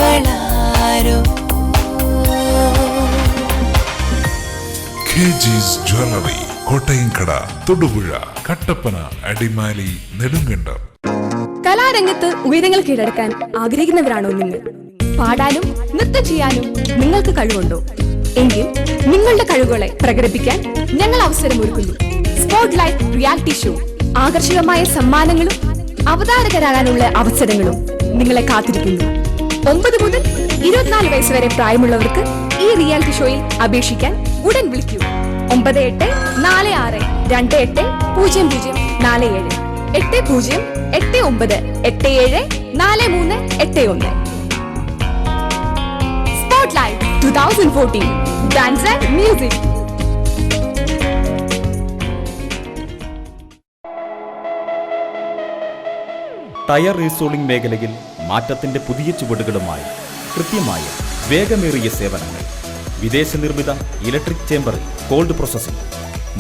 ഇവളാരോ KG's Jewelry, Kottayamkada, Thodupuzha, Kattappana, Adimali, Nedumkandam. കലാരംഗത്ത് ഉയരങ്ങൾ കീഴടക്കാൻ ആഗ്രഹിക്കുന്നവരാണോ നിങ്ങൾ? പാടാനും നൃത്തം ചെയ്യാനും നിങ്ങൾക്ക് കഴിവുണ്ടോ? എങ്കിൽ നിങ്ങളുടെ കഴിവുകളെ പ്രകടിപ്പിക്കാൻ ഞങ്ങൾ അവസരമൊരുക്കുന്നു. Spotlight reality show. ആകർഷകമായ സമ്മാനങ്ങളും അവതാരകരാകാനുള്ള അവസരങ്ങളും നിങ്ങളെ കാത്തിരിക്കുന്നു. 9 മുതൽ 24 വയസ്സ് വരെ പ്രായമുള്ളവർക്ക് ഈ റിയാലിറ്റി ഷോയിൽ അപേക്ഷിക്കാൻ ഉടൻ വിളിക്കൂ. 9846280047 8089874381. Spotlight 2014 Dance and Music. Tyre resoling മേഖലയിൽ മാറ്റത്തിന്റെ പുതിയ ചുവടുകളുമായി കൃത്യമായ വേഗമേറിയ സേവനങ്ങൾ. വിദേശ നിർമ്മിത ഇലക്ട്രിക് ചേംബറിൽ cold processing,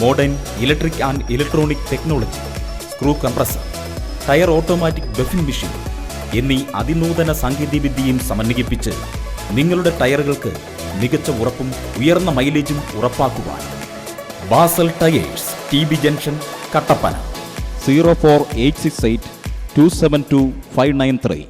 modern electric and electronic technology, screw compressor, tyre automatic buffing machine എന്നീ അതിനൂതന സാങ്കേതികവിദ്യയും സമന്വയിപ്പിച്ച് നിങ്ങളുടെ ടയറുകൾക്ക് മികച്ച ഉറപ്പും ഉയർന്ന മൈലേജും ഉറപ്പാക്കുവാൻ Basal tyres, TB junction, Kattappana. 04868272593.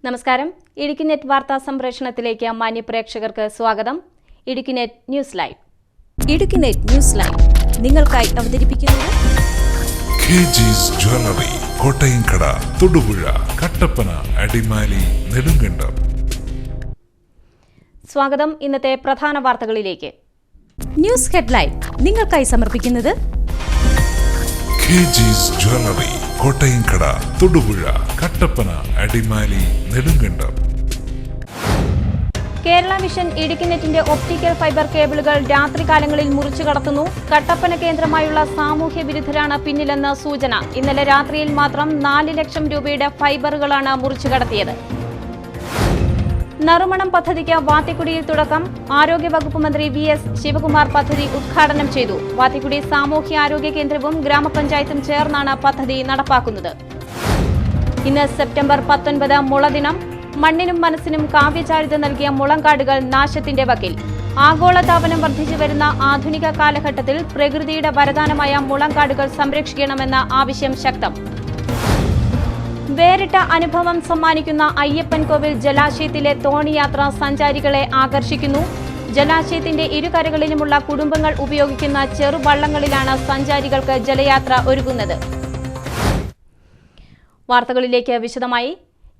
നമസ്കാരം. ഇടുക്കി നെറ്റ് വാർത്താ സംപ്രേഷണത്തിലേക്ക് മാന്യപ്രേക്ഷകർക്ക് സ്വാഗതം. Idukki net news live. Idukki net news live നിങ്ങൾക്കായി അവതരിപ്പിക്കുന്നത് KG's Jewelry, കോട്ടയംകട, തൊടുപുഴ, കട്ടപ്പന, അടിമാലി, നെടുങ്കണ്ടം. സ്വാഗതം. ഇന്നത്തെ പ്രധാന വാർത്തകളിലേക്ക്. ന്യൂസ് ഹെഡ്ലൈൻ നിങ്ങൾക്കായി സമർപ്പിക്കുന്നത് KG's Jewelry, Kottayamkada, Thodupuzha, Kattappana, Adimali, Nedumkandam. Kerala vision Idukki നെറ്റിന്റെ ഒപ്റ്റിക്കൽ ഫൈബർ കേബിളുകൾ രാത്രികാലങ്ങളിൽ മുറിച്ചു കടത്തുന്നു. കട്ടപ്പന കേന്ദ്രമായുള്ള സാമൂഹ്യ വിരുദ്ധരാണ് പിന്നിലെന്ന് സൂചന. ഇന്നലെ രാത്രിയിൽ മാത്രം 4 ലക്ഷം രൂപയുടെ ഫൈബറുകളാണ് മുറിച്ചു കടത്തിയത്. നറുമണം പദ്ധതിക്ക് വാത്തിക്കുടിയിൽ തുടക്കം. ആരോഗ്യവകുപ്പ് മന്ത്രി VS ശിവകുമാർ പദ്ധതി ഉദ്ഘാടനം ചെയ്തു. വാത്തിക്കുടി സാമൂഹ്യ ആരോഗ്യ കേന്ദ്രവും ഗ്രാമപഞ്ചായത്തും ചേർന്നാണ് പദ്ധതി നടപ്പാക്കുന്നത്. ഇന്ന് സെപ്റ്റംബർ 19 മുളദിനം. മണ്ണിനും മനസ്സിനും കാവ്യചാരുത നൽകിയ മുളങ്കാടുകൾ നാശത്തിന്റെ വക്കിൽ. ആഗോളതാപനം വർദ്ധിച്ചു വരുന്ന ആധുനിക കാലഘട്ടത്തിൽ പ്രകൃതിയുടെ വരദാനമായ മുളങ്കാടുകൾ സംരക്ഷിക്കണമെന്ന ആവശ്യം ശക്തം. വേറിട്ട അനുഭവം സമ്മാനിക്കുന്ന അയ്യപ്പൻകോവിൽ ജലാശയത്തിലെ തോണിയാത്ര സഞ്ചാരികളെ ആകർഷിക്കുന്നു. ജലാശയത്തിന്റെ ഇരുകരകളിലുമുള്ള കുടുംബങ്ങൾ ഉപയോഗിക്കുന്ന ചെറുവള്ളങ്ങളിലാണ് സഞ്ചാരികൾക്ക് ജലയാത്ര ഒരുക്കുന്നത്. വാർത്തകളിലേക്ക് വിശദമായി.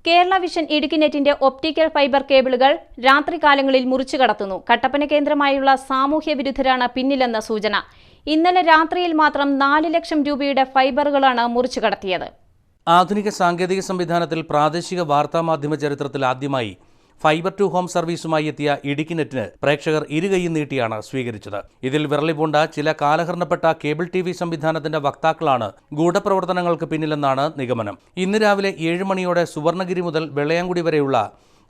കേരള വിഷൻ ഇടുക്കി നെറ്റിന്റെ ഒപ്റ്റിക്കൽ ഫൈബർ കേബിളുകൾ രാത്രികാലങ്ങളിൽ മുറിച്ചു കടത്തുന്നു. കട്ടപ്പന കേന്ദ്രമായുള്ള സാമൂഹ്യ വിരുദ്ധരാണ് പിന്നിലെന്ന സൂചന. ഇന്നലെ രാത്രിയിൽ മാത്രം 4 ലക്ഷം രൂപയുടെ ഫൈബറുകളാണ് മുറിച്ചു കടത്തിയത്. ആധുനിക സാങ്കേതിക സംവിധാനത്തിൽ പ്രാദേശിക വാർത്താമാധ്യമ ചരിത്രത്തിൽ ആദ്യമായി ഫൈബർ ടു ഹോം സർവീസുമായി എത്തിയ ഇടുക്കി നെറ്റിന് പ്രേക്ഷകർ ഇരുകൈയും നീട്ടിയാണ് സ്വീകരിച്ചത്. ഇതിൽ വിരളിപൂണ്ട ചില കാലഹരണപ്പെട്ട കേബിൾ TV സംവിധാനത്തിന്റെ വക്താക്കളാണ് ഗൂഢപ്രവർത്തനങ്ങൾക്ക് പിന്നിലെന്നാണ് നിഗമനം. ഇന്ന് രാവിലെ 7 മണിയോടെ സുവർണഗിരി മുതൽ വെള്ളയാങ്കുടി വരെയുള്ള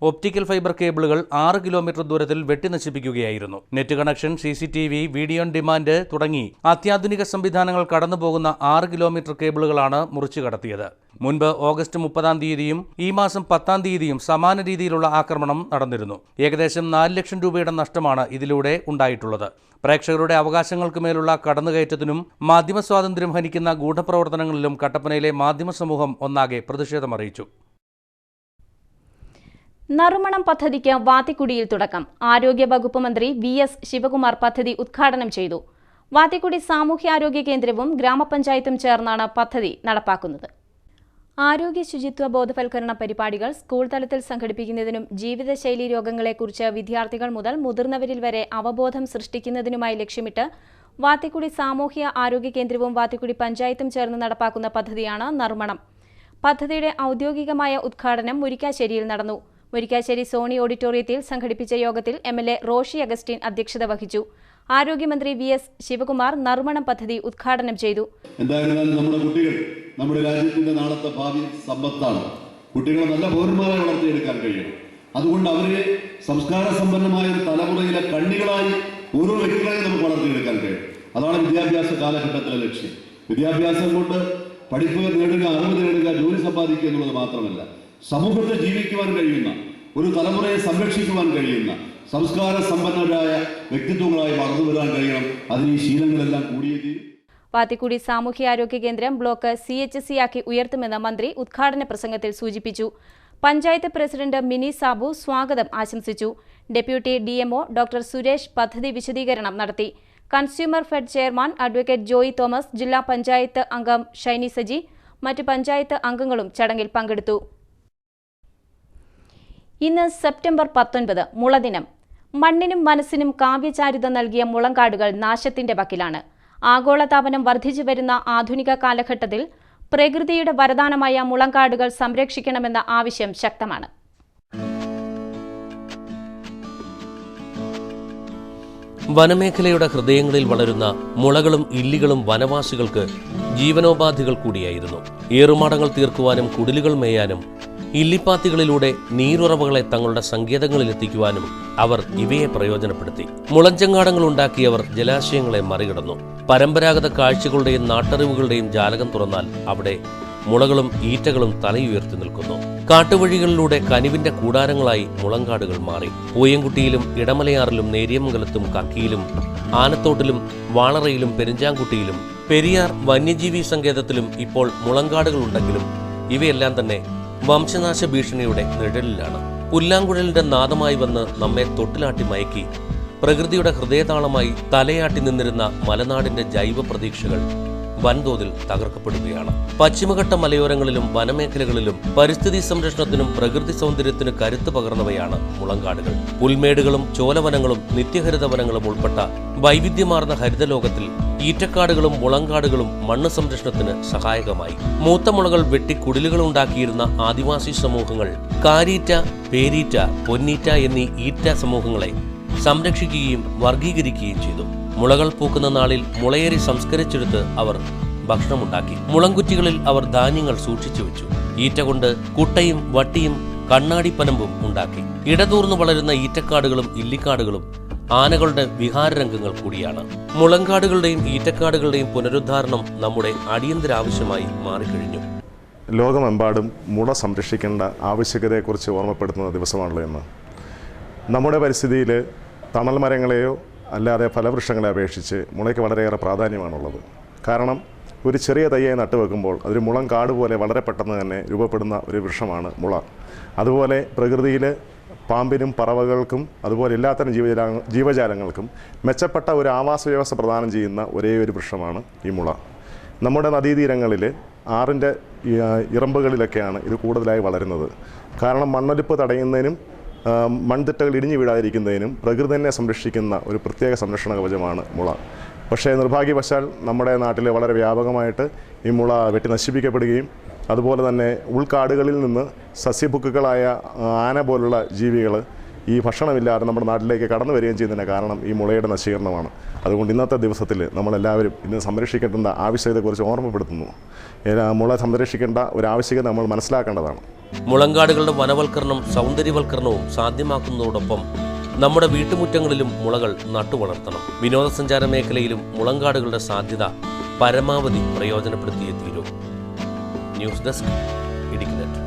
ഒപ്റ്റിക്കൽ ഫൈബർ കേബിളുകൾ 6 കിലോമീറ്റർ ദൂരത്തിൽ വെട്ടിനശിപ്പിക്കുകയായിരുന്നു. Net connection, CCTV, video on demand തുടങ്ങി അത്യാധുനിക സംവിധാനങ്ങൾ കടന്നുപോകുന്ന 6 കിലോമീറ്റർ കേബിളുകളാണ് മുറിച്ചു കടത്തിയത്. മുൻപ് ഓഗസ്റ്റ് 30-ാം തീയതിയും ഈ മാസം 10-ാം തീയതിയും സമാന രീതിയിലുള്ള ആക്രമണം നടന്നിരുന്നു. ഏകദേശം 4 ലക്ഷം രൂപയുടെ നഷ്ടമാണ് ഇതിലൂടെ ഉണ്ടായിട്ടുള്ളത്. പ്രേക്ഷകരുടെ അവകാശങ്ങൾക്ക് മേലുള്ള കടന്നുകയറ്റത്തിനും മാധ്യമ സ്വാതന്ത്ര്യം ഹനിക്കുന്ന ഗൂഢപ്രവർത്തനങ്ങളിലും കട്ടപ്പനയിലെ മാധ്യമ സമൂഹം ഒന്നാകെ പ്രതിഷേധമറിയിച്ചു. നറുമണം പദ്ധതിക്ക് വാത്തിക്കുടിയിൽ തുടക്കം. ആരോഗ്യവകുപ്പ് മന്ത്രി VS ശിവകുമാർ പദ്ധതി ഉദ്ഘാടനം ചെയ്തു. വാത്തിക്കുടി സാമൂഹ്യാരോഗ്യ കേന്ദ്രവും ഗ്രാമപഞ്ചായത്തും ചേർന്നാണ് പദ്ധതി നടപ്പാക്കുന്നത്. ആരോഗ്യ ശുചിത്വ ബോധവൽക്കരണ പരിപാടികൾ സ്കൂൾ തലത്തിൽ സംഘടിപ്പിക്കുന്നതിനും ജീവിതശൈലി രോഗങ്ങളെക്കുറിച്ച് വിദ്യാർത്ഥികൾ മുതൽ മുതിർന്നവരിൽ വരെ അവബോധം സൃഷ്ടിക്കുന്നതിനുമായി ലക്ഷ്യമിട്ട് വാത്തിക്കുടി സാമൂഹ്യ ആരോഗ്യ കേന്ദ്രവും വാത്തിക്കുടി പഞ്ചായത്തും ചേർന്ന് നടപ്പാക്കുന്ന പദ്ധതിയാണ് നർമ്മണം. പദ്ധതിയുടെ ഔദ്യോഗികമായ ഉദ്ഘാടനം മുരിക്കാശ്ശേരിയിൽ നടന്നു. മുരിക്കാശ്ശേരി സോണി ഓഡിറ്റോറിയത്തിൽ സംഘടിപ്പിച്ച യോഗത്തിൽ MLA റോഷി അഗസ്റ്റിൻ അധ്യക്ഷത വഹിച്ചു. ആരോഗ്യമന്ത്രി VS ശിവകുമാർ നർമ്മണം പദ്ധതി ഉദ്ഘാടനം ചെയ്തു. എന്തായിരുന്നാലും നമ്മുടെ കുട്ടികൾ നമ്മുടെ രാജ്യത്തിന്റെ നാളത്തെ ഭാവി സമ്പത്താണ്. കുട്ടികളെ നല്ല പൗരന്മാരായി വളർത്തിയെടുക്കാൻ കഴിയണം. അതുകൊണ്ട് അവരെ സംസ്കാര സമ്പന്നമായ ഒരു തലമുറയിലെ കണ്ണികളായി ഓരോ വ്യക്തികളെയും നമുക്ക് വളർത്തിയെടുക്കാൻ കഴിയും. അതാണ് വിദ്യാഭ്യാസ കാലഘട്ടത്തിലെ ലക്ഷ്യം. വിദ്യാഭ്യാസം കൊണ്ട് പഠിപ്പ് നേടുക, അറിവ് നേടുക, ജോലി സമ്പാദിക്കുക എന്നുള്ളത് മാത്രമല്ല, സമൂഹത്തിൽ ജീവിക്കുവാൻ കഴിയുന്ന ഒരു തലമുറയെ സംരക്ഷിക്കുവാൻ കഴിയുന്ന സംസ്കാര സമ്പന്നരായ വ്യക്തിത്വങ്ങളായി വളർന്നു വരാൻ കഴിയണം. അതിന് ഈ ശീലങ്ങളെല്ലാം കൂടിയേ തീരും. വാത്തിക്കുടി സാമൂഹ്യാരോഗ്യ കേന്ദ്രം ബ്ലോക്ക് CHC ആക്കി ഉയർത്തുമെന്ന് മന്ത്രി ഉദ്ഘാടന പ്രസംഗത്തിൽ സൂചിപ്പിച്ചു. പഞ്ചായത്ത് പ്രസിഡന്റ് മിനി സാബു സ്വാഗതം ആശംസിച്ചു. ഡെപ്യൂട്ടി DMO ഡോക്ടർ സുരേഷ് പദ്ധതി വിശദീകരണം നടത്തി. Consumer fed chairman advocate Joy Thomas, ജില്ലാ പഞ്ചായത്ത് അംഗം ഷൈനി സജി, മറ്റ് പഞ്ചായത്ത് അംഗങ്ങളും ചടങ്ങിൽ പങ്കെടുത്തു. ഇന്ന് സെപ്റ്റംബർ 19 മുളദിനം. മണ്ണിനും മനസ്സിനും കാവ്യചാരുത നൽകിയ മുളങ്കാടുകൾ നാശത്തിന്റെ വക്കിലാണ്. ആഗോളതാപനം വർദ്ധിച്ചു വരുന്ന ആധുനിക കാലഘട്ടത്തിൽ പ്രകൃതിയുടെ വരദാനമായ മുളങ്കാടുകൾ സംരക്ഷിക്കണമെന്ന ആവശ്യം ശക്തമാണ്. വനമേഖലയുടെ ഹൃദയങ്ങളിൽ വളരുന്ന മുളകളും ഇല്ലികളും വനവാസികൾക്ക് ജീവനോപാധികൾ കൂടിയായിരുന്നു. ഏറുമാടങ്ങൾ തീർക്കുവാനും കുടിലുകൾ മേയാനും ഇല്ലിപ്പാത്തികളിലൂടെ നീരുറവകളെ തങ്ങളുടെ സങ്കേതങ്ങളിലെത്തിക്കുവാനും അവർ ഇവയെ പ്രയോജനപ്പെടുത്തി. മുളഞ്ചങ്ങാടങ്ങൾ ഉണ്ടാക്കിയവർ ജലാശയങ്ങളെ മറികടന്നു. പരമ്പരാഗത കാഴ്ചകളുടെയും നാട്ടറിവുകളുടെയും ജാലകം തുറന്നാൽ അവിടെ മുളകളും ഈറ്റകളും തലയുയർത്തി നിൽക്കുന്നു. കാട്ടുവഴികളിലൂടെ കനിവിന്റെ കൂടാരങ്ങളായി മുളങ്കാടുകൾ മാറി. പൂയംകുട്ടിയിലും ഇടമലയാറിലും നേര്യമംഗലത്തും കക്കിയിലും ആനത്തോട്ടിലും വാളറയിലും പെരിഞ്ചാംകുട്ടിയിലും പെരിയാർ വന്യജീവി സങ്കേതത്തിലും ഇപ്പോൾ മുളങ്കാടുകളുണ്ടെങ്കിലും ഇവയെല്ലാം തന്നെ വംശനാശ ഭീഷണിയുടെ നിഴലിലാണ്. പുല്ലാങ്കുഴലിന്റെ നാദമായി വന്ന് നമ്മെ തൊട്ടിലാട്ടി മയക്കി പ്രകൃതിയുടെ ഹൃദയതാളമായി തലയാട്ടി നിന്നിരുന്ന മലനാടിന്റെ ജൈവ പ്രതീക്ഷകൾ വൻതോതിൽ തകർക്കപ്പെടുകയാണ്. പശ്ചിമഘട്ട മലയോരങ്ങളിലും വനമേഖലകളിലും പരിസ്ഥിതി സംരക്ഷണത്തിനും പ്രകൃതി സൗന്ദര്യത്തിന് കരുത്ത് പകർന്നവയാണ് മുളങ്കാടുകൾ. പുൽമേടുകളും ചോലവനങ്ങളും നിത്യഹരിത വനങ്ങളും ഉൾപ്പെട്ട വൈവിധ്യമാർന്ന ഹരിതലോകത്തിൽ ഈറ്റക്കാടുകളും മുളങ്കാടുകളും മണ്ണ് സംരക്ഷണത്തിന് സഹായകമായി. മൂത്ത മുളകൾ വെട്ടി കുടിലുകൾ ഉണ്ടാക്കിയിരുന്ന ആദിവാസി സമൂഹങ്ങൾ കാരീറ്റ, പേരീറ്റ, പൊന്നീറ്റ എന്നീ ഈറ്റ സമൂഹങ്ങളെ സംരക്ഷിക്കുകയും വർഗീകരിക്കുകയും ചെയ്തു. മുളകൾ പൂക്കുന്ന നാളിൽ മുളയേരി സംസ്കരിച്ചെടുത്ത് അവർ ഭക്ഷണമുണ്ടാക്കി. മുളങ്കുറ്റികളിൽ അവർ ധാന്യങ്ങൾ സൂക്ഷിച്ചു വെച്ചു. ഈറ്റ കൊണ്ട് കുട്ടയും വട്ടിയും കണ്ണാടിപ്പനമ്പും ഉണ്ടാക്കി. ഇടതൂർന്നു വളരുന്ന ഈറ്റക്കാടുകളും ഇല്ലിക്കാടുകളും ആനകളുടെ വിഹാരരംഗങ്ങൾ കൂടിയാണ്. മുളങ്കാടുകളുടെയും ഈറ്റക്കാടുകളുടെയും പുനരുദ്ധാരണം നമ്മുടെ അടിയന്തര ആവശ്യമായി മാറിക്കഴിഞ്ഞു. ലോകമെമ്പാടും മുള സംരക്ഷിക്കേണ്ട ആവശ്യകതയെക്കുറിച്ച് ഓർമ്മപ്പെടുത്തുന്ന ദിവസമാണല്ലോ ഇന്ന്. നമ്മുടെ പരിസ്ഥിതിയിൽ തണൽ മരങ്ങളെയോ അല്ലാതെ ഫലവൃക്ഷങ്ങളെ അപേക്ഷിച്ച് മുളയ്ക്ക് വളരെയേറെ പ്രാധാന്യമാണുള്ളത്. കാരണം ഒരു ചെറിയ തയ്യായി നട്ടുവെക്കുമ്പോൾ അതൊരു മുളം കാട് പോലെ വളരെ പെട്ടെന്ന് തന്നെ രൂപപ്പെടുന്ന ഒരു വൃക്ഷമാണ് മുള. അതുപോലെ പ്രകൃതിയിൽ പാമ്പിനും പറവകൾക്കും അതുപോലെ എല്ലാത്തരം ജീവജാലങ്ങൾക്കും മെച്ചപ്പെട്ട ഒരു ആവാസ വ്യവസ്ഥ പ്രദാനം ചെയ്യുന്ന ഒരേ ഒരു വൃക്ഷമാണ് ഈ മുള. നമ്മുടെ നദീതീരങ്ങളിൽ ആറിൻ്റെ ഇറമ്പുകളിലൊക്കെയാണ് ഇത് കൂടുതലായി വളരുന്നത്. കാരണം മണ്ണൊലിപ്പ് തടയുന്നതിനും മൺതിട്ടകൾ ഇടിഞ്ഞു വീഴാതിരിക്കുന്നതിനും പ്രകൃതി തന്നെ സംരക്ഷിക്കുന്ന ഒരു പ്രത്യേക സംരക്ഷണ കവചമാണ് മുള. പക്ഷേ നിർഭാഗ്യവശാൽ നമ്മുടെ നാട്ടിൽ വളരെ വ്യാപകമായിട്ട് ഈ മുള വെട്ടി നശിപ്പിക്കപ്പെടുകയും അതുപോലെ തന്നെ ഉൾക്കാടുകളിൽ നിന്ന് സസ്യഭുക്കുകളായ ആന പോലുള്ള ജീവികൾ ഈ ഭക്ഷണമില്ലാതെ നമ്മുടെ നാട്ടിലേക്ക് കടന്നു വരികയും ചെയ്യുന്നതിന് കാരണം ഈ മുളയുടെ നശീകരണമാണ്. അതുകൊണ്ട് ഇന്നത്തെ ദിവസത്തിൽ നമ്മളെല്ലാവരും ഇന്ന് സംരക്ഷിക്കേണ്ട ആവശ്യകതയെക്കുറിച്ച് ഓർമ്മപ്പെടുത്തുന്നു. മുള സംരക്ഷിക്കേണ്ട ഒരു ആവശ്യകത നമ്മൾ മനസ്സിലാക്കേണ്ടതാണ്. മുളങ്കാടുകളുടെ വനവൽക്കരണം സൗന്ദര്യവൽക്കരണവും സാധ്യമാക്കുന്നതോടൊപ്പം നമ്മുടെ വീട്ടുമുറ്റങ്ങളിലും മുളകൾ നട്ടുവളർത്തണം. വിനോദസഞ്ചാര മേഖലയിലും മുളങ്കാടുകളുടെ സാധ്യത പരമാവധി പ്രയോജനപ്പെടുത്തിയേ തീരൂ. News desk Idukki net.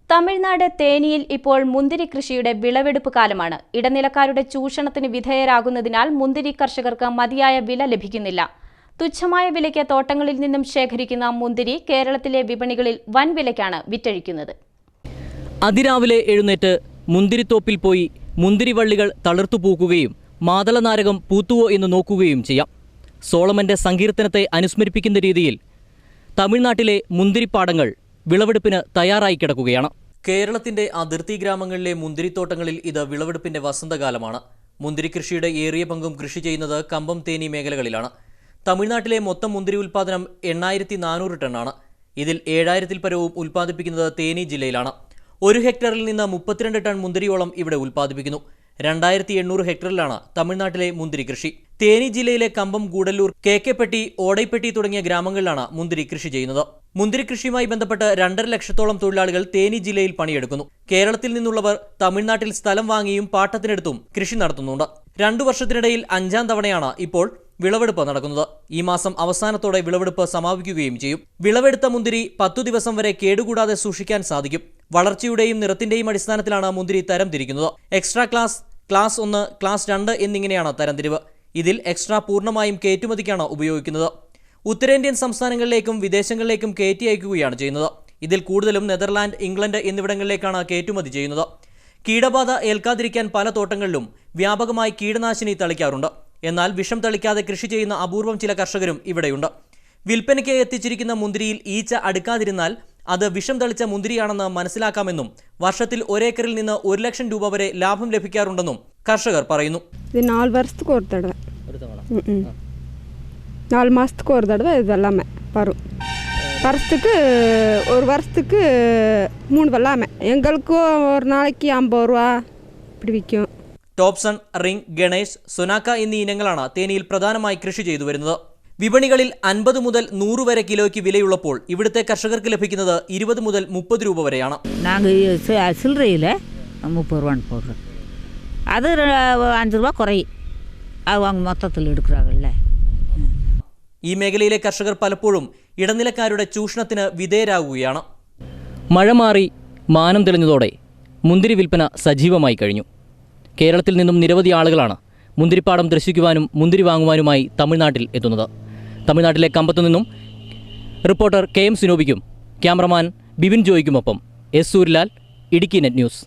Tamil Nadu തേനിയിൽ ഇപ്പോൾ മുന്തിരി കൃഷിയുടെ വിളവെടുപ്പ് കാലമാണ്. ഇടനിലക്കാരുടെ ചൂഷണത്തിന് വിധേയരാകുന്നതിനാൽ മുന്തിരി കർഷകർക്ക് മതിയായ വില ലഭിക്കുന്നില്ല. തുച്ഛമായ വിലയ്ക്ക് തോട്ടങ്ങളിൽ നിന്നും ശേഖരിക്കുന്ന മുന്തിരി കേരളത്തിലെ വിപണികളിൽ വൻ വിലയ്ക്കാണ് വിറ്റഴിക്കുന്നത്. അതിരാവിലെ എഴുന്നേറ്റ് മുന്തിരിത്തോപ്പിൽ പോയി മുന്തിരിവള്ളികൾ തളിർത്തു പൂക്കുകയും മാതളനാരകം പൂത്തുവോ എന്ന് നോക്കുകയും ചെയ്യാം. സോളമന്റെ സങ്കീർത്തനത്തെ അനുസ്മരിപ്പിക്കുന്ന രീതിയിൽ തമിഴ്നാട്ടിലെ മുന്തിരിപ്പാടങ്ങൾ വിളവെടുപ്പിന് തയ്യാറായി കിടക്കുകയാണ്. കേരളത്തിന്റെ അതിർത്തി ഗ്രാമങ്ങളിലെ മുന്തിരിത്തോട്ടങ്ങളിൽ ഇത് വിളവെടുപ്പിന്റെ വസന്തകാലമാണ്. മുന്തിരി കൃഷിയുടെ ഏറിയ പങ്കും കൃഷി ചെയ്യുന്നത് കമ്പം, തേനി മേഖലകളിലാണ്. തമിഴ്നാട്ടിലെ മൊത്തം മുന്തിരി ഉൽപ്പാദനം 8400 ടണ്ണാണ്. ഇതിൽ 7000-ൽ പരവും ഉൽപ്പാദിപ്പിക്കുന്നത് തേനി ജില്ലയിലാണ്. 1 ഹെക്ടറിൽ നിന്ന് 32 ടൺ മുന്തിരിയോളം ഇവിടെ ഉൽപ്പാദിപ്പിക്കുന്നു. 2800 ഹെക്ടറിലാണ് തമിഴ്നാട്ടിലെ മുന്തിരി കൃഷി. തേനി ജില്ലയിലെ കമ്പം, ഗൂഡല്ലൂർ, കേക്കെപ്പെട്ടി, ഓടൈപ്പെട്ടി തുടങ്ങിയ ഗ്രാമങ്ങളിലാണ് മുന്തിരി കൃഷി ചെയ്യുന്നത്. മുന്തിരി കൃഷിയുമായി ബന്ധപ്പെട്ട് 2.5 ലക്ഷത്തോളം തൊഴിലാളികൾ തേനി ജില്ലയിൽ പണിയെടുക്കുന്നു. കേരളത്തിൽ നിന്നുള്ളവർ തമിഴ്നാട്ടിൽ സ്ഥലം വാങ്ങിയും പാട്ടത്തിനെടുത്തും കൃഷി നടത്തുന്നുണ്ട്. 2 വർഷത്തിനിടയിൽ 5ാം തവണയാണ് ഇപ്പോൾ വിളവെടുപ്പ് നടക്കുന്നത്. ഈ മാസം അവസാനത്തോടെ വിളവെടുപ്പ് സമാപിക്കുകയും ചെയ്യും. വിളവെടുത്ത മുന്തിരി 10 ദിവസം വരെ കേടുകൂടാതെ സൂക്ഷിക്കാൻ സാധിക്കും. വളർച്ചയുടെയും നിറത്തിന്റെയും അടിസ്ഥാനത്തിലാണ് മുന്തിരി തരംതിരിക്കുന്നത്. എക്സ്ട്രാ ക്ലാസ്, ക്ലാസ് 1, ക്ലാസ് 2 എന്നിങ്ങനെയാണ് തരംതിരിവ്. ഇതിൽ എക്സ്ട്രാ പൂർണ്ണമായും കയറ്റുമതിക്കാണ് ഉപയോഗിക്കുന്നത്. ഉത്തരേന്ത്യൻ സംസ്ഥാനങ്ങളിലേക്കും വിദേശങ്ങളിലേക്കും കയറ്റി അയക്കുകയാണ് ചെയ്യുന്നത്. ഇതിൽ കൂടുതലും നെതർലാൻഡ്, ഇംഗ്ലണ്ട് എന്നിവിടങ്ങളിലേക്കാണ് കയറ്റുമതി ചെയ്യുന്നത്. കീടബാധ ഏൽക്കാതിരിക്കാൻ പല തോട്ടങ്ങളിലും വ്യാപകമായി കീടനാശിനി തളിക്കാറുണ്ട്. എന്നാൽ വിഷം തളിക്കാതെ കൃഷി ചെയ്യുന്ന അപൂർവം ചില കർഷകരും ഇവിടെയുണ്ട്. വിൽപ്പനയ്ക്ക് എത്തിച്ചിരിക്കുന്ന മുന്തിരിയിൽ ഈച്ച അടുക്കാതിരുന്നാൽ അത് വിഷം തളിച്ച മുന്തിരിയാണെന്ന് മനസ്സിലാക്കാമെന്നും വർഷത്തിൽ 1 ഏക്കറിൽ നിന്ന് 1 ലക്ഷം രൂപ വരെ ലാഭം ലഭിക്കാറുണ്ടെന്നും കർഷകർ പറയുന്നു. 4 வருஷத்துக்கு ஒரு தடவை, 4 மாதத்துக்கு ஒரு தடவை இதெல்லாமே வரும். வருஷத்துக்கு 1 வருஷத்துக்கு 3 வெள்ளாமை. எங்களுக்கு ஒரு நாளைக்கு 50 ரூபா இப்படி விற்கும். ടോപ്സൺ, റിംഗ്, ഗണേഷ്, സൊനാക്ക എന്നീ ഇനങ്ങളാണ് തേനിയിൽ പ്രധാനമായി കൃഷി ചെയ്തു വരുന്നത്. വിപണികളിൽ 50 മുതൽ 100 വരെ കിലോയ്ക്ക് വിലയുള്ളപ്പോൾ ഇവിടുത്തെ കർഷകർക്ക് ലഭിക്കുന്നത് 20 മുതൽ 30 രൂപ വരെയാണ്. சில்லறையில் 30 ரூபான்னு போடுறோம். அது 5 ரூபா குறையும். அவங்க மொத்தத்தில் எடுக்கிறாங்கல்ல. ഈ മേഖലയിലെ കർഷകർ പലപ്പോഴും ഇടനിലക്കാരുടെ ചൂഷണത്തിന് വിധേയരാകുകയാണ്. മഴ മാറി മാനം തെളിഞ്ഞതോടെ മുന്തിരി വിൽപ്പന സജീവമായി കഴിഞ്ഞു. കേരളത്തിൽ നിന്നും നിരവധി ആളുകളാണ് മുന്തിരിപ്പാടം ദർശിക്കുവാനും മുന്തിരി വാങ്ങുവാനുമായി തമിഴ്നാട്ടിൽ എത്തുന്നത്. തമിഴ്നാട്ടിലെ കമ്പത്തു നിന്നും റിപ്പോർട്ടർ KM സിനോബിക്കും ക്യാമറമാൻ ബിബിൻ ജോയ്ക്കുമൊപ്പം S Suryalal, Idukki net news.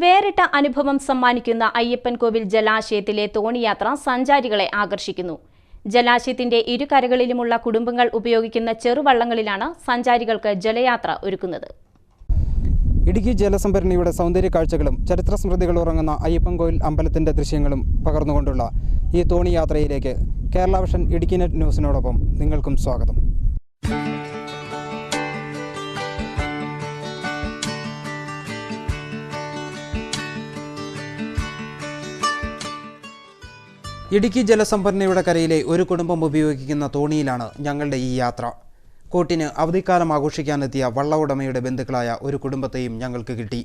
വേറിട്ട അനുഭവം സമ്മാനിക്കുന്ന അയ്യപ്പൻകോവിൽ ജലാശയത്തിലെ തോണിയാത്ര സഞ്ചാരികളെ ആകർഷിക്കുന്നു. ജലാശയത്തിന്റെ ഇരുകരകളിലുമുള്ള കുടുംബങ്ങൾ ഉപയോഗിക്കുന്ന ചെറുവള്ളങ്ങളിലാണ് സഞ്ചാരികൾക്ക് ജലയാത്ര ഒരുക്കുന്നത്. ഇടുക്കി ജലസംഭരണിയുടെ സൗന്ദര്യ കാഴ്ചകളും ചരിത്ര സ്മൃതികൾ ഉറങ്ങുന്ന അയ്യപ്പൻകോവിൽ അമ്പലത്തിൻ്റെ ദൃശ്യങ്ങളും പകർന്നുകൊണ്ടുള്ള ഈ തോണി യാത്രയിലേക്ക് കേരള വിഷൻ ഇടുക്കി നെറ്റ് ന്യൂസിനോടൊപ്പം നിങ്ങൾക്കും സ്വാഗതം. ഇടുക്കി ജലസംഭരണിയുടെ കരയിലെ ഒരു കുടുംബം ഉപയോഗിക്കുന്ന തോണിയിലാണ് ഞങ്ങളുടെ ഈ യാത്ര. കോട്ടിന് അവധിക്കാലം ആഘോഷിക്കാനെത്തിയ വള്ള ഉടമയുടെ ബന്ധുക്കളായ ഒരു കുടുംബത്തെയും ഞങ്ങൾക്ക് കിട്ടി.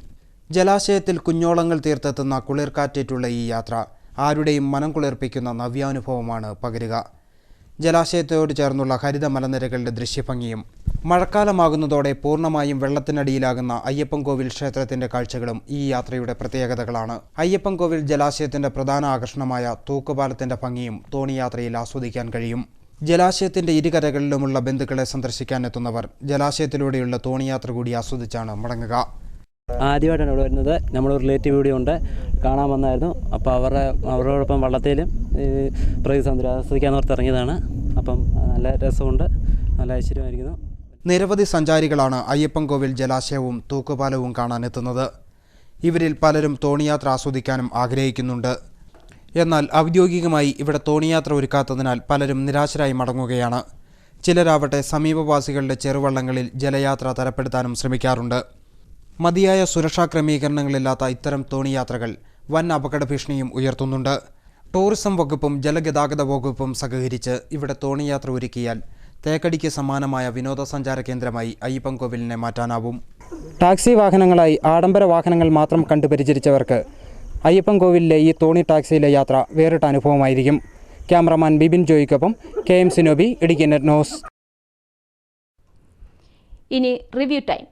ജലാശയത്തിൽ കുഞ്ഞോളങ്ങൾ തീർത്തെത്തുന്ന കുളിർക്കാറ്റേറ്റുള്ള ഈ യാത്ര ആരുടെയും മനം കുളിർപ്പിക്കുന്ന നവ്യാനുഭവമാണ് പകരുക. ജലാശയത്തോട് ചേർന്നുള്ള ഹരിത മലനിരകളുടെ ദൃശ്യഭംഗിയും മഴക്കാലമാകുന്നതോടെ പൂർണ്ണമായും വെള്ളത്തിനടിയിലാകുന്ന അയ്യപ്പൻകോവിൽ ക്ഷേത്രത്തിൻ്റെ കാഴ്ചകളും ഈ യാത്രയുടെ പ്രത്യേകതകളാണ്. അയ്യപ്പൻകോവിൽ ജലാശയത്തിൻ്റെ പ്രധാന ആകർഷണമായ തൂക്കുപാലത്തിൻ്റെ ഭംഗിയും തോണിയാത്രയിൽ ആസ്വദിക്കാൻ കഴിയും. ജലാശയത്തിൻ്റെ ഇരുകരകളിലുമുള്ള ബന്ധുക്കളെ സന്ദർശിക്കാനെത്തുന്നവർ ജലാശയത്തിലൂടെയുള്ള തോണിയാത്ര കൂടി ആസ്വദിച്ചാണ് മടങ്ങുക. ആദ്യമായിട്ടാണ് ഇവിടെ വരുന്നത്. നമ്മുടെ റിലേറ്റീവ് ഇവിടെ ഉണ്ട്, കാണാൻ വന്നായിരുന്നു. അപ്പോൾ അവരോടൊപ്പം വള്ളത്തിലും പ്രകൃതി സൗന്ദര്യം ആസ്വദിക്കാൻ ഓർത്ത് ഇറങ്ങിയതാണ്. അപ്പം നല്ല രസമുണ്ട്, നല്ല ഐശ്വര്യമായിരിക്കുന്നു. നിരവധി സഞ്ചാരികളാണ് അയ്യപ്പൻകോവിൽ ജലാശയവും തൂക്കുപാലവും കാണാനെത്തുന്നത്. ഇവരിൽ പലരും തോണിയാത്ര ആസ്വദിക്കാനും ആഗ്രഹിക്കുന്നുണ്ട്. എന്നാൽ ഔദ്യോഗികമായി ഇവിടെ തോണിയാത്ര ഒരുക്കാത്തതിനാൽ പലരും നിരാശരായി മടങ്ങുകയാണ്. ചിലരാവട്ടെ സമീപവാസികളുടെ ചെറുവള്ളങ്ങളിൽ ജലയാത്ര തരപ്പെടുത്താനും ശ്രമിക്കാറുണ്ട്. മതിയായ സുരക്ഷാ ക്രമീകരണങ്ങളില്ലാത്ത ഇത്തരം തോണിയാത്രകൾ വൻ അപകട ഭീഷണിയും ഉയർത്തുന്നുണ്ട്. ടൂറിസം വകുപ്പും ജലഗതാഗത വകുപ്പും സഹകരിച്ച് ഇവിടെ തോണിയാത്ര ഒരുക്കിയാൽ തേക്കടിക്ക് സമാനമായ വിനോദസഞ്ചാര കേന്ദ്രമായി അയ്യപ്പൻകോവിലിനെ മാറ്റാനാവും. ടാക്സി വാഹനങ്ങളായി ആഡംബര വാഹനങ്ങൾ മാത്രം കണ്ടു പരിചരിച്ചവർക്ക് അയ്യപ്പൻകോവിലിലെ ഈ തോണി ടാക്സിയിലെ യാത്ര വേറിട്ട അനുഭവമായിരിക്കും. ക്യാമറമാൻ ബിബിൻ ജോയ്ക്കൊപ്പം KM Sinobi, Idukki net news. ഇനി റിവ്യൂ ടൈം.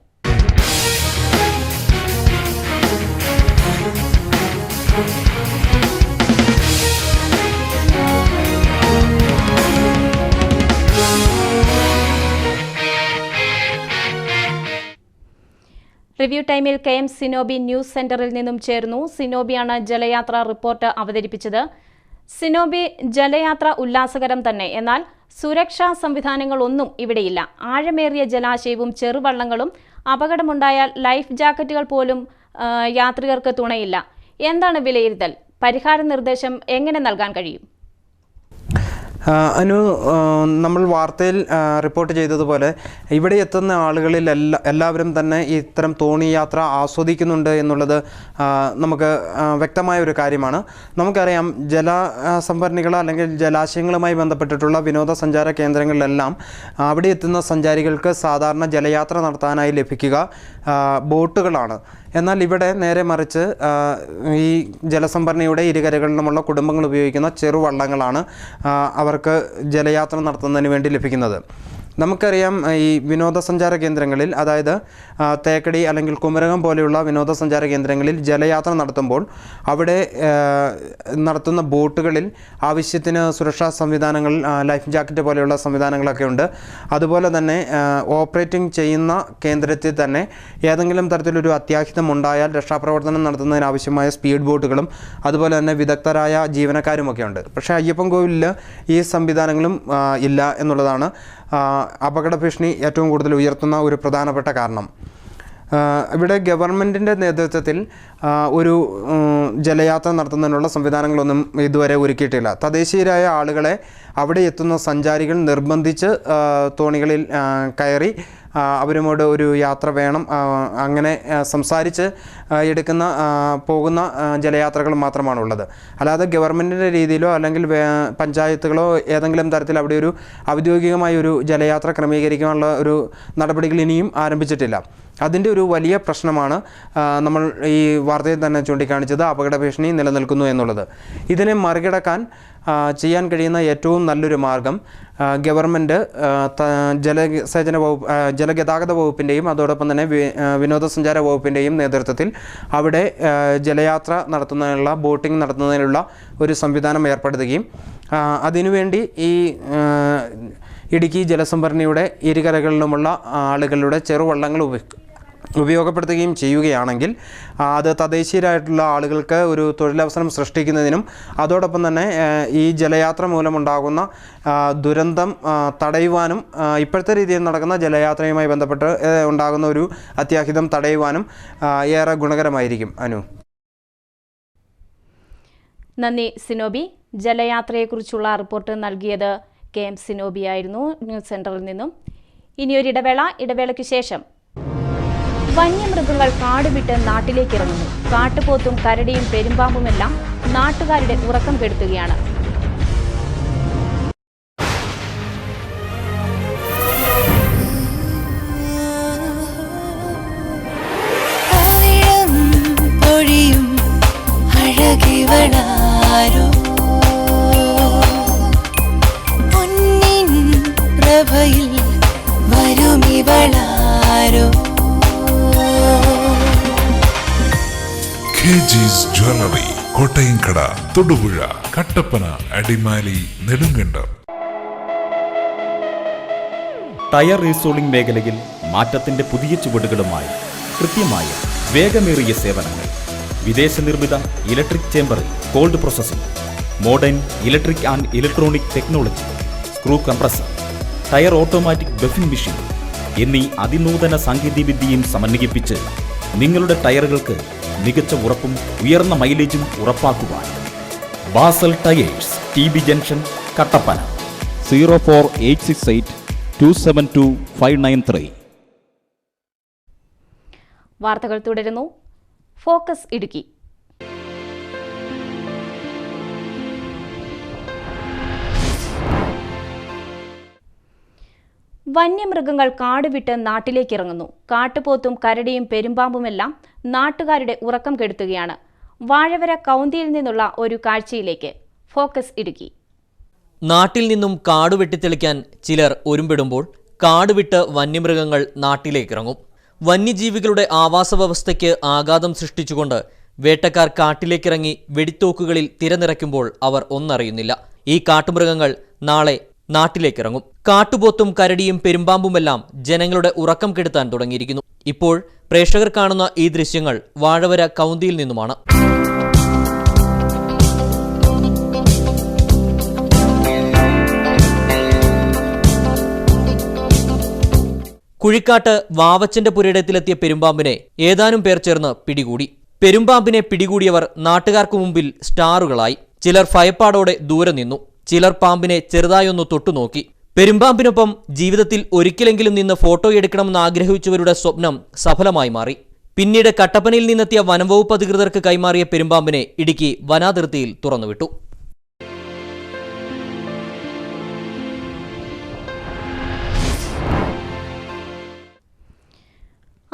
റിവ്യൂ ടൈമിൽ KM സിനോബി ന്യൂസ് സെന്ററിൽ നിന്നും ചേർന്നു. സിനോബിയാണ് ജലയാത്ര റിപ്പോർട്ട് അവതരിപ്പിച്ചത്. സിനോബി, ജലയാത്ര ഉല്ലാസകരം തന്നെ, എന്നാൽ സുരക്ഷാ സംവിധാനങ്ങളൊന്നും ഇവിടെയില്ല. ആഴമേറിയ ജലാശയവും ചെറുവള്ളങ്ങളും, അപകടമുണ്ടായാൽ ലൈഫ് ജാക്കറ്റുകൾ പോലും യാത്രികർക്ക് തുണയില്ല. എന്താണ് വിലയിരുത്തൽ? പരിഹാര നിർദ്ദേശം എങ്ങനെ നൽകാൻ കഴിയും? അനു, നമ്മൾ വാർത്തയിൽ റിപ്പോർട്ട് ചെയ്തതുപോലെ ഇവിടെ എത്തുന്ന ആളുകളിൽ എല്ലാവരും തന്നെ ഇത്തരം തോണി യാത്ര ആസ്വദിക്കുന്നുണ്ട് എന്നുള്ളത് നമുക്ക് വ്യക്തമായ ഒരു കാര്യമാണ്. നമുക്കറിയാം, ജലസംഭരണികൾ അല്ലെങ്കിൽ ജലാശയങ്ങളുമായി ബന്ധപ്പെട്ടിട്ടുള്ള വിനോദസഞ്ചാര കേന്ദ്രങ്ങളിലെല്ലാം അവിടെ എത്തുന്ന സഞ്ചാരികൾക്ക് സാധാരണ ജലയാത്ര നടത്താനായി ലഭിക്കുക ബോട്ടുകളാണ്. എന്നാൽ ഇവിടെ നേരെ മറിച്ച് ഈ ജലസംഭരണിയുടെ ഇരുകരകളിലുമുള്ള കുടുംബങ്ങൾ ഉപയോഗിക്കുന്ന ചെറുവള്ളങ്ങളാണ് അവർക്ക് ജലയാത്ര നടത്തുന്നതിന് വേണ്ടി ലഭിക്കുന്നത്. നമുക്കറിയാം, ഈ വിനോദസഞ്ചാര കേന്ദ്രങ്ങളിൽ, അതായത് തേക്കടി അല്ലെങ്കിൽ കുമരകം പോലെയുള്ള വിനോദസഞ്ചാര കേന്ദ്രങ്ങളിൽ ജലയാത്ര നടത്തുമ്പോൾ അവിടെ നടത്തുന്ന ബോട്ടുകളിൽ ആവശ്യത്തിന് സുരക്ഷാ സംവിധാനങ്ങൾ, ലൈഫ് ജാക്കറ്റ് പോലെയുള്ള സംവിധാനങ്ങളൊക്കെ ഉണ്ട്. അതുപോലെ തന്നെ ഓപ്പറേറ്റിംഗ് ചെയ്യുന്ന കേന്ദ്രത്തിൽ തന്നെ ഏതെങ്കിലും തരത്തിലൊരു അത്യാഹിതം ഉണ്ടായാൽ രക്ഷാപ്രവർത്തനം നടത്തുന്നതിനാവശ്യമായ സ്പീഡ് ബോട്ടുകളും അതുപോലെ തന്നെ വിദഗ്ധരായ ജീവനക്കാരുമൊക്കെ ഉണ്ട്. പക്ഷേ അയ്യപ്പൻകോവിലിൽ ഈ സംവിധാനങ്ങളും ഇല്ല എന്നുള്ളതാണ് അപകട ഭീഷണി ഏറ്റവും കൂടുതൽ ഉയർത്തുന്ന ഒരു പ്രധാനപ്പെട്ട കാരണം. ഇവിടെ ഗവൺമെൻറ്റിൻ്റെ നേതൃത്വത്തിൽ ഒരു ജലയാത്ര നടത്തുന്നതിനുള്ള സംവിധാനങ്ങളൊന്നും ഇതുവരെ ഒരുക്കിയിട്ടില്ല. തദ്ദേശീയരായ ആളുകളെ അവിടെ എത്തുന്ന സഞ്ചാരികൾ നിർബന്ധിച്ച് തോണികളിൽ കയറി അവരുമോട് ഒരു യാത്ര വേണം, അങ്ങനെ സംസാരിച്ച് പോകുന്ന ജലയാത്രകൾ മാത്രമാണുള്ളത്. അല്ലാതെ ഗവൺമെൻറ്റിൻ്റെ രീതിയിലോ അല്ലെങ്കിൽ പഞ്ചായത്തുകളോ ഏതെങ്കിലും തരത്തിൽ അവിടെ ഒരു ഔദ്യോഗികമായ ഒരു ജലയാത്ര ക്രമീകരിക്കാനുള്ള ഒരു നടപടികൾ ഇനിയും ആരംഭിച്ചിട്ടില്ല. അതിൻ്റെ ഒരു വലിയ പ്രശ്നമാണ് നമ്മൾ ഈ വാർത്തയിൽ തന്നെ ചൂണ്ടിക്കാണിച്ചത്, അപകട ഭീഷണി നിലനിൽക്കുന്നു എന്നുള്ളത്. ഇതിനെ മറികടക്കാൻ ചെയ്യാൻ കഴിയുന്ന ഏറ്റവും നല്ലൊരു മാർഗം ഗവൺമെൻറ് ജലസേചന വകുപ്പ്, ജലഗതാഗത വകുപ്പിൻ്റെയും അതോടൊപ്പം തന്നെ വിനോദസഞ്ചാര വകുപ്പിൻ്റെയും നേതൃത്വത്തിൽ അവിടെ ജലയാത്ര നടത്തുന്നതിനുള്ള, ബോട്ടിംഗ് നടത്തുന്നതിനുള്ള ഒരു സംവിധാനം ഏർപ്പെടുത്തുകയും അതിനുവേണ്ടി ഈ ഇടുക്കി ജലസംഭരണിയുടെ ഇരുകരകളിലുമുള്ള ആളുകളുടെ ചെറുവള്ളങ്ങൾ ഉപയോഗപ്പെടുത്തുകയും ചെയ്യുകയാണെങ്കിൽ അത് തദ്ദേശീയരായിട്ടുള്ള ആളുകൾക്ക് ഒരു തൊഴിലവസരം സൃഷ്ടിക്കുന്നതിനും അതോടൊപ്പം തന്നെ ഈ ജലയാത്ര മൂലമുണ്ടാകുന്ന ദുരന്തം തടയുവാനും, ഇപ്പോഴത്തെ രീതിയിൽ നടക്കുന്ന ജലയാത്രയുമായി ബന്ധപ്പെട്ട് ഉണ്ടാകുന്ന ഒരു അത്യാഹിതം തടയുവാനും ഏറെ ഗുണകരമായിരിക്കും. അനു, നന്ദി സിനോബി. ജലയാത്രയെക്കുറിച്ചുള്ള റിപ്പോർട്ട് നൽകിയത് KM സിനോബിയായിരുന്നു ന്യൂസ് സെന്ററിൽ നിന്നും. ഇനിയൊരിടവേളയ്ക്ക് ശേഷം വന്യമൃഗങ്ങൾ കാടുവിട്ട് നാട്ടിലേക്ക് ഇറങ്ങുന്നു. കാട്ടുപോത്തും കരടിയും പെരുമ്പാമ്പുമെല്ലാം നാട്ടുകാരുടെ ഉറക്കം കെടുത്തുകയാണ്. KG's jewellery, Kottayamkada, Thodupuzha, Kattappana, Adimali, Nedumkandam. Tyre resoling മേഖലയിൽ മാറ്റത്തിന്റെ പുതിയ ചുവടുകളുമായി കൃത്യമായ വേഗമേറിയ സേവനങ്ങൾ. വിദേശ നിർമ്മിത ഇലക്ട്രിക് ചേംബറിൽ cold processing, modern electric and electronic technology, screw compressor, tyre automatic buffing machine എന്നീ അതിനൂതന സാങ്കേതികവിദ്യയും സമന്വയിപ്പിച്ച് നിങ്ങളുടെ ടയറുകൾക്ക് മികച്ച ഉറപ്പും ഉയർന്ന മൈലേജും ഉറപ്പാക്കുവാൻ Basal tyres, TB junction, Kattappana. 04868272593. വാർത്തകൾ തുടരുന്നു. ഫോക്കസ് ഇടുക്കി. വന്യമൃഗങ്ങൾ കാടുവിട്ട് നാട്ടിലേക്കിറങ്ങുന്നു. കാട്ടുപോത്തും കരടിയും പെരുമ്പാമ്പുമെല്ലാം നാട്ടുകാരുടെ ഉറക്കം കെടുത്തുകയാണ്. വാഴവര കൗന്തിയിൽ നിന്നുള്ള ഒരു കാഴ്ചയിലേക്ക്. ഫോക്കസ് ഇടുക്കി. നാട്ടിൽ നിന്നും കാട് വെട്ടിത്തെളിക്കാൻ ചിലർ ഒരുമ്പിടുമ്പോൾ കാടുവിട്ട് വന്യമൃഗങ്ങൾ നാട്ടിലേക്കിറങ്ങും. വന്യജീവികളുടെ ആവാസ വ്യവസ്ഥയ്ക്ക് ആഘാതം സൃഷ്ടിച്ചുകൊണ്ട് വേട്ടക്കാർ കാട്ടിലേക്കിറങ്ങി വെടിത്തോക്കുകളിൽ തിരനിറയ്ക്കുമ്പോൾ അവർ ഒന്നറിയുന്നില്ല. ഈ കാട്ടുമൃഗങ്ങൾ നാളെ നാട്ടിലേക്കിറങ്ങും. കാട്ടുപോത്തും കരടിയും പെരുമ്പാമ്പുമെല്ലാം ജനങ്ങളുടെ ഉറക്കം കെടുത്താൻ തുടങ്ങിയിരിക്കുന്നു. ഇപ്പോൾ പ്രേക്ഷകർ കാണുന്ന ഈ ദൃശ്യങ്ങൾ വാഴവര കൗന്തിയിൽ നിന്നുമാണ്. കുഴിക്കാട്ട് വാവച്ചന്റെ പുരയിടത്തിലെത്തിയ പെരുമ്പാമ്പിനെ ഏതാനും പേർ ചേർന്ന് പിടികൂടി. പെരുമ്പാമ്പിനെ പിടികൂടിയവർ നാട്ടുകാർക്ക് മുമ്പിൽ സ്റ്റാറുകളായി. ചിലർ ഭയപ്പാടോടെ ദൂരെ നിന്നു. ചിലർ പാമ്പിനെ ചെറുതായൊന്നു തൊട്ടുനോക്കി. പെരുമ്പാമ്പിനൊപ്പം ജീവിതത്തിൽ ഒരിക്കലെങ്കിലും നിന്ന് ഫോട്ടോയെടുക്കണമെന്ന് ആഗ്രഹിച്ചവരുടെ സ്വപ്നം സഫലമായി മാറി. പിന്നീട് കട്ടപ്പനയിൽ നിന്നെത്തിയ വനംവകുപ്പ് അധികൃതർക്ക് കൈമാറിയ പെരുമ്പാമ്പിനെ ഇടുക്കി വനാതിർത്തിയിൽ തുറന്നുവിട്ടു.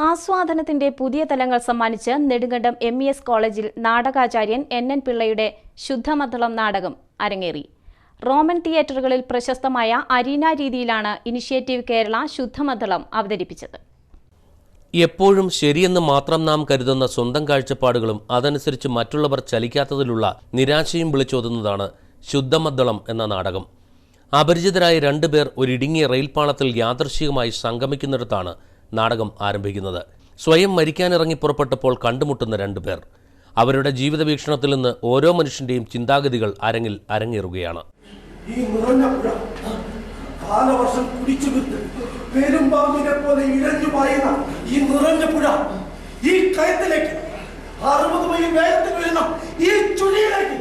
ആസ്വാദനത്തിന്റെ പുതിയ തലങ്ങൾ സമ്മാനിച്ച് നെടുങ്കണ്ടം MES കോളേജിൽ നാടകാചാര്യൻ NN പിള്ളയുടെ ശുദ്ധമദ്ദളം നാടകം അരങ്ങേറി. റോമൻ തിയേറ്ററുകളിൽ പ്രശസ്തമായ അരീന രീതിയിലാണ് ഇനിഷ്യേറ്റീവ് കേരള ശുദ്ധമദ്ദളം അവതരിപ്പിച്ചത്. എപ്പോഴും ശരിയെന്ന് മാത്രം നാം കരുതുന്ന സ്വന്തം കാഴ്ചപ്പാടുകളും അതനുസരിച്ച് മറ്റുള്ളവർ ചലിക്കാത്തതിലുള്ള നിരാശയും വിളിച്ചോതുന്നതാണ് ശുദ്ധമദ്ദളം എന്ന നാടകം. അപരിചിതരായ രണ്ടുപേർ ഒരിടുങ്ങിയ റെയിൽപാളത്തിൽ യാദൃശ്ചികമായി സംഗമിക്കുന്നിടത്താണ് നാടകം ആരംഭിക്കുന്നത്. സ്വയം മരിക്കാനിറങ്ങി പുറപ്പെട്ടപ്പോൾ കണ്ടുമുട്ടുന്ന രണ്ടുപേർ. അവരുടെ ജീവിത വീക്ഷണത്തിൽ നിന്ന് ഓരോ മനുഷ്യന്റെയും ചിന്താഗതികൾ അരങ്ങിൽ അരങ്ങേറുകയാണ്. ഈ നിറഞ്ഞ പുഴ കാലവർഷം കുടിച്ചു വിട്ട് പെരുമ്പാമ്പിനെ പോലെ ഇഴഞ്ഞു പായുന്ന ഈ നിറഞ്ഞ പുഴ ഈ കയത്തിലേക്ക് 60 മൈൽ വേഗത്തിൽ വരുന്ന ഈ ചുഴിയിലേക്ക്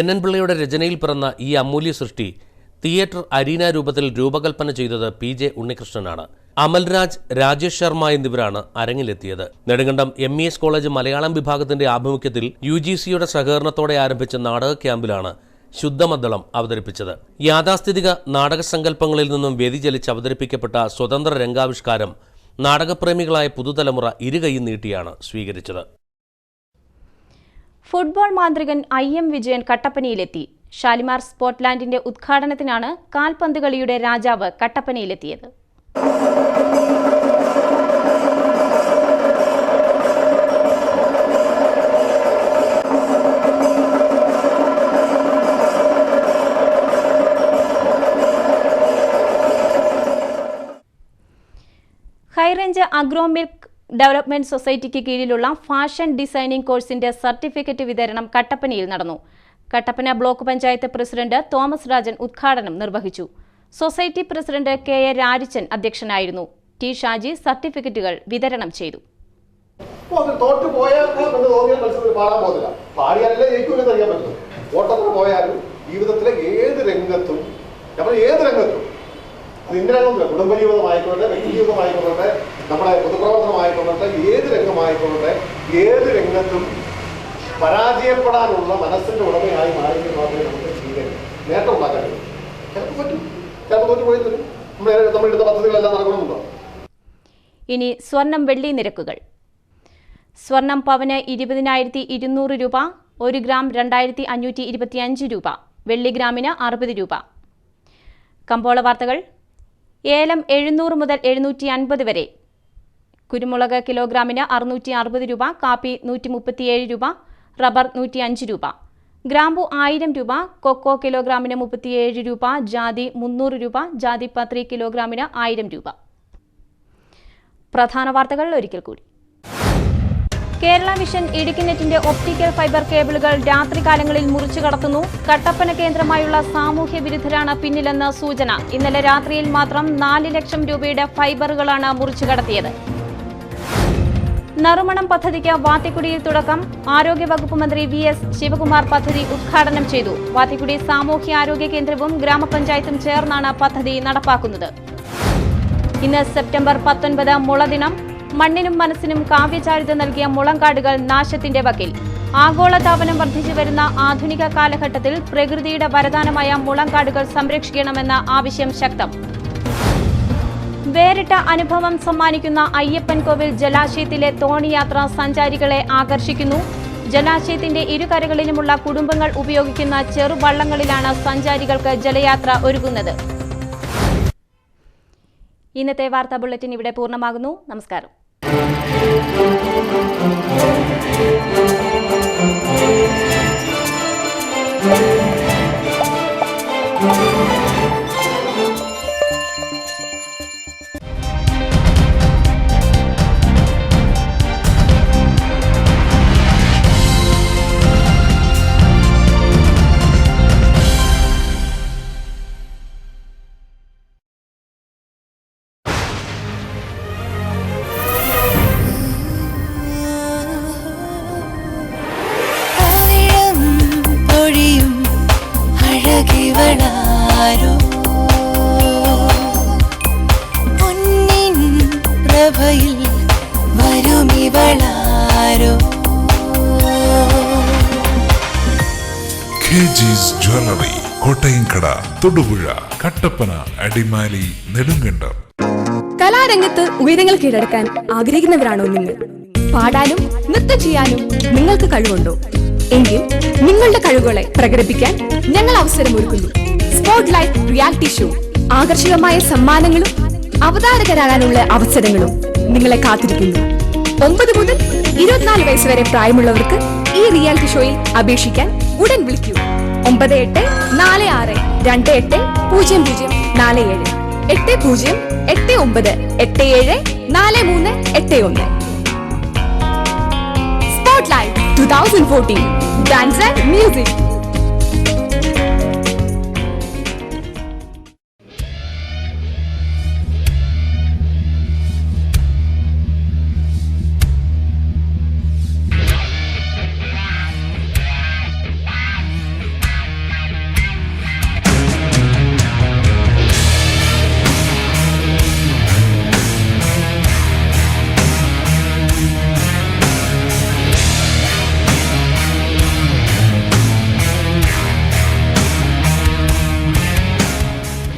NN പിള്ളയുടെ രചനയിൽ പിറന്ന ഈ അമൂല്യ സൃഷ്ടി തിയേറ്റർ അരീന രൂപത്തിൽ രൂപകൽപ്പന ചെയ്തത് PJ ഉണ്ണികൃഷ്ണനാണ്. അമൽരാജ്, രാജേഷ് ശർമ്മ എന്നിവരാണ് അരങ്ങിലെത്തിയത്. നെടുങ്കണ്ടം MES കോളേജ് മലയാളം വിഭാഗത്തിന്റെ ആഭിമുഖ്യത്തിൽ UGCയുടെ സഹകരണത്തോടെ ആരംഭിച്ച നാടക ക്യാമ്പിലാണ് ശുദ്ധമദ്ദളം അവതരിപ്പിച്ചത്. യാഥാസ്ഥിതിക നാടകസങ്കല്പങ്ങളിൽ നിന്നും വ്യതിചലിച്ച് അവതരിപ്പിക്കപ്പെട്ട സ്വതന്ത്ര രംഗാവിഷ്കാരം നാടകപ്രേമികളായ പുതുതലമുറ ഇരുകൈയും നീട്ടിയാണ് സ്വീകരിച്ചത്. ഫുട്ബോൾ മാന്ത്രികൻ IM വിജയൻ കട്ടപ്പനയിലെത്തി. ഷാലിമാർ സ്പോർട്ട്ലാൻഡിന്റെ ഉദ്ഘാടനത്തിനാണ് കാൽപന്ത് കളിയുടെ രാജാവ് കട്ടപ്പനയിലെത്തിയത്. ഹൈറേഞ്ച് അഗ്രോ മിൽക്ക് ഡെവലപ്മെന്റ് സൊസൈറ്റിക്ക് കീഴിലുള്ള ഫാഷൻ ഡിസൈനിംഗ് കോഴ്സിന്റെ സർട്ടിഫിക്കറ്റ് വിതരണം കട്ടപ്പനയിൽ നടന്നു. Kattappana block panchayat president Thomas Rajan ഉദ്ഘാടനം നിർവഹിച്ചു. സൊസൈറ്റി പ്രസിഡന്റ് KA രാരിച്ചൻ അധ്യക്ഷനായിരുന്നു. T ഷാജി സർട്ടിഫിക്കറ്റുകൾ വിതരണം ചെയ്തു. ജീവിതത്തിലെ ഏത് രംഗത്തും കുടുംബ ജീവിതമായിക്കോട്ടെ, വ്യക്തി ജീവിതമായിക്കോട്ടെ, നമ്മുടെ പൊതുപ്രവർത്തനമായിക്കോട്ടെ, ഏത് രംഗമായിക്കോട്ടെ, ഏത് രംഗത്തും പരാജയപ്പെടാനുള്ള മനസ്സിന്റെ ഉടമയായി മാറിയെങ്കിൽ മാത്രമേ നമുക്ക് നേട്ടം ഉണ്ടാക്കാൻ കഴിയും. ചിലപ്പോൾ പറ്റും, ചിലപ്പോൾ തോറ്റുപോയി തരും. നമ്മളെടുത്ത പദ്ധതികളെല്ലാം നടക്കണമെന്നുണ്ടോ? ഇനി സ്വർണം വെള്ളി നിരക്കുകൾ. സ്വർണം പവന് 20,200 രൂപ, 1 ഗ്രാം 2,525 രൂപ, വെള്ളി ഗ്രാമിന് 60 രൂപ. കമ്പോള വാർത്തകൾ. ഏലം 700 മുതൽ 750 വരെ, കുരുമുളക് കിലോഗ്രാമിന് 660 രൂപ, കാപ്പി 137 രൂപ, റബ്ബർ 105 രൂപ, ഗ്രാമ്പു 1000 രൂപ, കൊക്കോ കിലോഗ്രാമിന് 37 രൂപ, ജാതി 300 രൂപ, ജാതിപത്രി കിലോഗ്രാമിന് 1000 രൂപ. പ്രധാന വാർത്തകൾ ഒരിക്കൽ കൂടി. കേരള വിഷൻ ഇടുക്കി നെറ്റിന്റെ ഒപ്റ്റിക്കൽ ഫൈബർ കേബിളുകൾ രാത്രികാലങ്ങളിൽ മുറിച്ചു കടത്തുന്നു. കട്ടപ്പന കേന്ദ്രമായുള്ള സാമൂഹ്യ വിരുദ്ധരാണ് പിന്നിലെന്ന് സൂചന. ഇന്നലെ രാത്രിയിൽ മാത്രം 4 ലക്ഷം രൂപയുടെ ഫൈബറുകളാണ് മുറിച്ചു കടത്തിയത്. നറുമണം പദ്ധതിക്ക് വാത്തിക്കുടിയിൽ തുടക്കം. ആരോഗ്യവകുപ്പ് മന്ത്രി VS ശിവകുമാർ പദ്ധതി ഉദ്ഘാടനം ചെയ്തു. വാത്തിക്കുടി സാമൂഹ്യ ആരോഗ്യ കേന്ദ്രവും ഗ്രാമപഞ്ചായത്തും ചേർന്നാണ് പദ്ധതി നടപ്പാക്കുന്നത്. ഇന്ന് സെപ്റ്റംബർ 19 മുളദിനം. മണ്ണിനും മനസ്സിനും കാവ്യചാരുത നൽകിയ മുളങ്കാടുകൾ നാശത്തിന്റെ വക്കിൽ. ആഗോളതാപനം വർദ്ധിച്ചു വരുന്ന ആധുനിക കാലഘട്ടത്തിൽ പ്രകൃതിയുടെ വരദാനമായ മുളങ്കാടുകൾ സംരക്ഷിക്കണമെന്ന ആവശ്യം ശക്തം. വേറിട്ട അനുഭവം സമ്മാനിക്കുന്ന അയ്യപ്പൻകോവിൽ ജലാശയത്തിലെ തോണിയാത്ര സഞ്ചാരികളെ ആകർഷിക്കുന്നു. ജലാശയത്തിന്റെ ഇരുകരകളിലുമുള്ള കുടുംബങ്ങൾ ഉപയോഗിക്കുന്ന ചെറുവള്ളങ്ങളിലാണ് സഞ്ചാരികൾക്ക് ജലയാത്ര ഒരുങ്ങുന്നത്. ഇന്നത്തെ വാർത്താ ബുള്ളറ്റിൻ ഇവിടെ പൂർണ്ണമാകുന്നു. നമസ്കാരം. Thank you. KG's jewellery, Kottayamkada, Thodupuzha, Kattappana, Adimali, Nedumkandam. കലാരംഗത്ത് ഉയരങ്ങൾ കീഴടക്കാൻ ആഗ്രഹിക്കുന്നവരാണോ നിങ്ങൾ? പാടാനും നൃത്തം ചെയ്യാനും നിങ്ങൾക്ക് കഴിവുണ്ടോ? എങ്കിൽ നിങ്ങളുടെ കഴിവുകളെ പ്രകടിപ്പിക്കാൻ ഞങ്ങൾ അവസരമൊരുക്കുന്നു. സ്പോട്ട്ലൈറ്റ് റിയാലിറ്റി ഷോ, ആകർഷകമായ സമ്മാനങ്ങളും അവതാരകരാകാനുള്ള അവസരങ്ങളും നിങ്ങളെ കാത്തിരിക്കുന്നു. 9 മുതൽ 24 വയസ്സ് വരെ പ്രായമുള്ളവർക്ക് ഈ റിയാലിറ്റി ഷോയിൽ അപേക്ഷിക്കാൻ ഉടൻ വിളിക്കൂ. 9848280047 8089874381. Spotlight 2014 Dance and Music.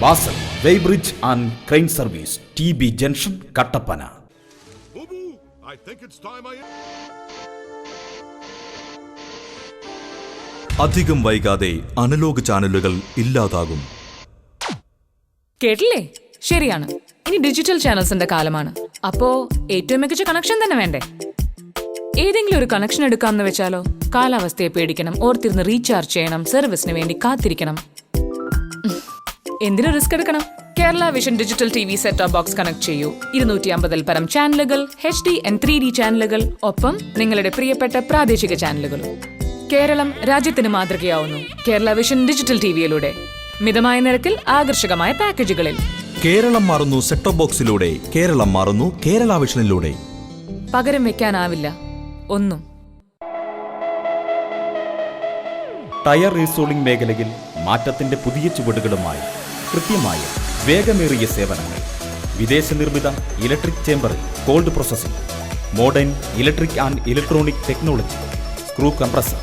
Basal weighbridge and crane service, TB junction, Kattappana. അധികം വൈകാതെ അനലോഗ് ചാനലുകൾ ഇല്ലാതാകും. കേട്ടില്ലേ? ശരിയാണ്. ഇനി ഡിജിറ്റൽ ചാനൽസിന്റെ കാലമാണ്. അപ്പോ ഏറ്റവും മികച്ച കണക്ഷൻ തന്നെ വേണ്ടേ? ഏതെങ്കിലും ഒരു കണക്ഷൻ എടുക്കാമെന്ന് വെച്ചാലോ? കാലാവസ്ഥയെ പേടിക്കണം, ഓർത്തിരുന്ന് റീചാർജ് ചെയ്യണം, സർവീസിന് വേണ്ടി കാത്തിരിക്കണം. എന്തിനു റിസ്ക് എടുക്കണം? Kerala vision digital TV set top box connect ചെയ്യൂ. 250 പരം ചാനലുകൾ, HD and 3D ചാനലുകൾ, ഒപ്പം നിങ്ങളുടെ പ്രിയപ്പെട്ട പ്രാദേശിക ചാനലുകളും. കേരളം രാജ്യത്തിന് മാതൃകയാവുന്നു കേരള വിഷൻ ഡിജിറ്റൽ TVയിലൂടെ. മിതമായ നിരക്കിൽ ആകർഷകമായ പാക്കേജുകളിൽ. കേരളം മാറുന്നു സെറ്റ് ടോപ്പ് ബോക്സിലൂടെ, കേരളം മാറുന്നു കേരള വിഷനിലൂടെ. പകരം വെക്കാനാവില്ല ഒന്നും. ടയർ റീസോളിംഗ് മേഖലയിൽ മാറ്റത്തിന്റെ പുതിയ ചുവടുകളുമായി കൃത്യമായ വേഗമേറിയ സേവനങ്ങൾ. വിദേശ നിർമ്മിത ഇലക്ട്രിക് ചേംബറിൽ cold processing, modern electric and electronic technology, screw compressor,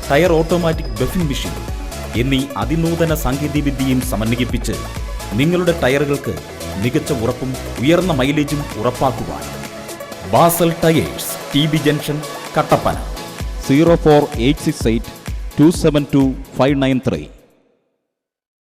tyre automatic buffing machine എന്നീ അതിനൂതന സാങ്കേതികവിദ്യയും സമന്വയിപ്പിച്ച് നിങ്ങളുടെ ടയറുകൾക്ക് മികച്ച ഉറപ്പും ഉയർന്ന മൈലേജും ഉറപ്പാക്കുവാൻ Basal tyres, TB junction, Kattappana. 04868 272 593.